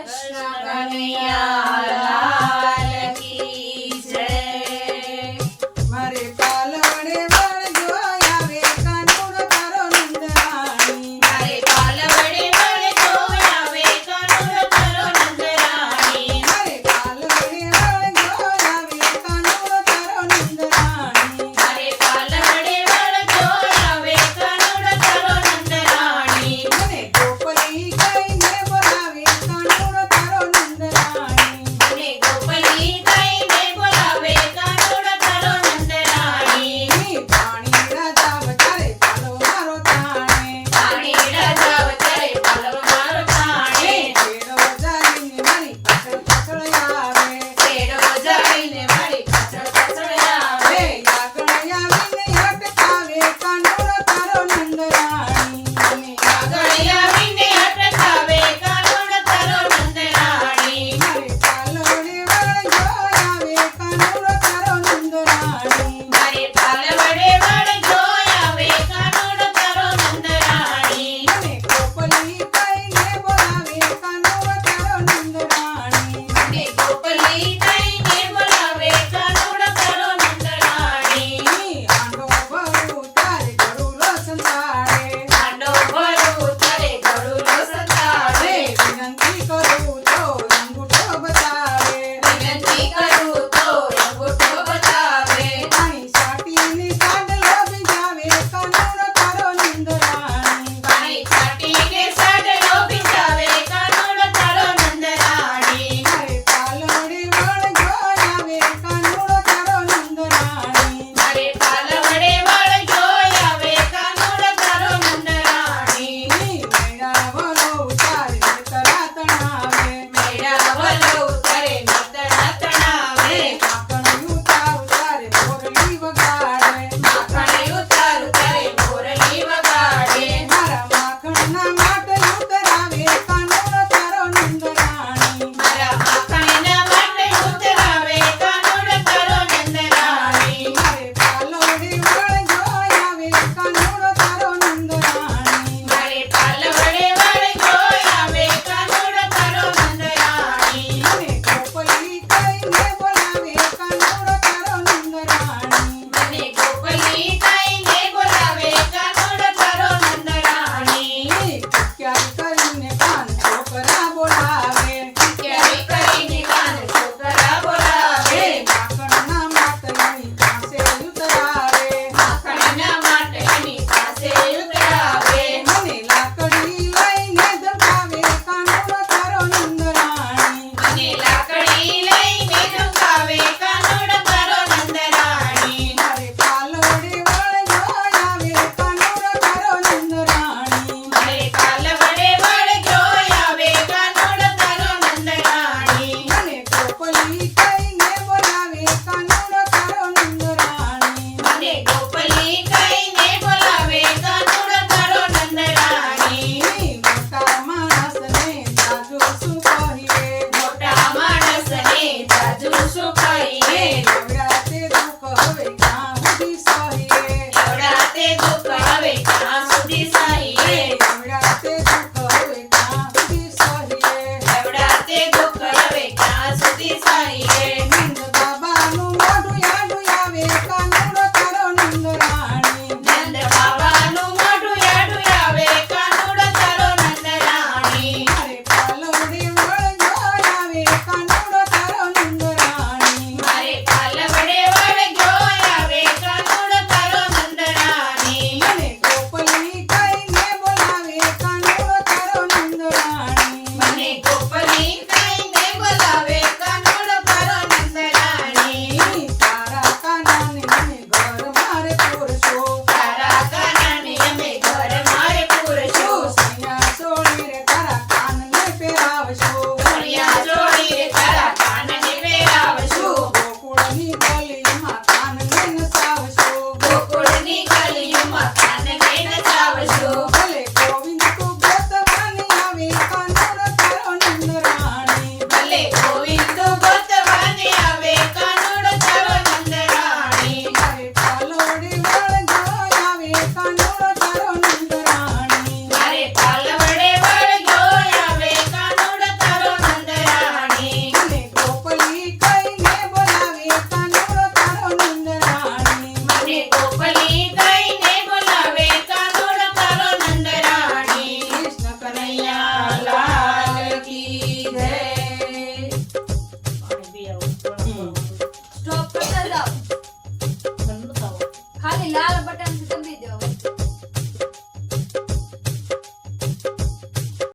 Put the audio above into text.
કૃષ્ણ કનૈયા લાલ કી જય। મારે પાલવડે વળજો આવે કાનુડો તારો નંદરાણી। મારે પાલવડે વળજો આવે કાનુડો તારો નંદરાણી। મારે પાલવડે વળજો આવે કાનુડો તારો નંદરાણી। મારે પાલવડે વળજો આવે કાનુડો તારો નંદરાણી। મને ગોપલી કહીને બોલાવે કાનુડો તારો નંદરાણી। મને ગોપલી કહીને બોલાવે કાનુડો તારો નંદરાણી। ની પાણી રાજા વચારે પાલો મારો તાણે। પાણી રાજા વચારે પાલવ મારો તાણે। છેડો જાઈને મારી પાછળ પાછળ આવે। છેડો જાઈને મારી પાછળ પાછળ આવે। આગળ આવીને અટકાવે કાનુડો તારો નંદરાણી। આગળ આવીને અટકાવે કાનુડો તારો નંદરાણી। મારે પાલવડે વળજો આવે કાનુડો તારો નંદરાણી। મારે પાલવડે વળજો આવે કાનુડો તારો નંદરાણી। મને ગોપલી કહીને બોલાવે કાનુડો તારો નંદરાણી। મને ગોપલી કહીને બોલાવે કાનુડો તારો નંદરાણી। ની આંડો ભરું તારે ગળુલો સંતાડે। આંડો ભરું તારે ગળુલો સંતાડે। વિનંતી કરું તો અંગૂઠો બતાવે। વિનંતી કરું તો અંગૂઠો બતાવે। પાણી છાંટીને સાંડલો ભીંજાવે કાનુડો તારો નંદરાણી। પાણી છાંટીને સાડલો ભીંજાવે કાનુડો તારો નંદરાણી। મારે પાલવડે વળજો આવે કાનુડો તારો નંદરાણી। મારે પાલવડે વળજો આવે કાનુડો તારો નંદરાણી। ની મેળાવલો ઉતારે તરા તણાવે। મેળાવલો ઉતારે નંદના તણાવે। માખણ ઉતાર ઉતારે મોરલી વગાડે। માખણ ઉતાર ઉતારે મોરલી વગાડે। મારા માખણના માટે ઉતરાવે કાનુડો તારો નંદરાણી। મારા માખણના માટે ઉતરાવે કાનુડો તારો નંદરાણી। મારે પાલવડે વળજો આવે કાનુડો તારો નંદરાણી। મારે પાલવડે વળજો આવે કાનુડો તારો નંદરાણી। મને ગોપલી કહીને બોલાવે કાનુડો તારો નંદરાણી। મને ગોપલી કહીને બોલાવે કાનુડો તારો નંદરાણી। ની ભૂખ્યારી કરીને કાન છોકરા બોલાવે। ક્યારે કરીને કાન છોકરા બોલાવે। માખણના માટલાની પાસે ઉતરાવે। માખણના માટલાની પાસે ઉતરાવે। મને લાકડી લઈને ધમકાવે કાનુડો તારો નંદરાણી। મને લાકડી લઈને ધમકાવે કાનુડો તારો નંદરાણી। મારે પાલવડે વળજો આવે કાનુડો તારો નંદરાણી। મારે પાલવડે વળજો આવે કાનુડો તારો નંદરાણી। મને ગોપલી કહીને બોલાવે કાનુડો તારો નંદરાણી। મને ગોપલી કહીને બોલાવે કાનુડો તારો નંદરાણી। ની મોટા માણસને જાજુ શું કહીએ। મોટા માણસને જાજુ શું કહીએ। નવરાત્રે દુઃખ હવે ક્યાં સુધી સહીએ। એવડાતે દુઃખ હવે ક્યાં સુધી સહીએ। નવરાત્રે દુઃખ હવે ક્યાં સુધી સહીએ। એવડાતે દુઃખ હવે ક્યાં સુધી સહીએ। નંદ બાબાનું મોઢું યાડું આવે કાનુડો તારો નંદરાણી। નંદ બાબાનું મોઢું યાડું આવે કાનુડો તારો નંદરાણી। મારે પાલવડે વળજો આવે કાનુડો તારો નંદરાણી। મારે પાલવડે વળજો આવે કાનુડો તારો નંદરાણી। મને ગોપલી કહીને બોલાવે કાનુડો તારો નંદરાણી। મને ગોપલી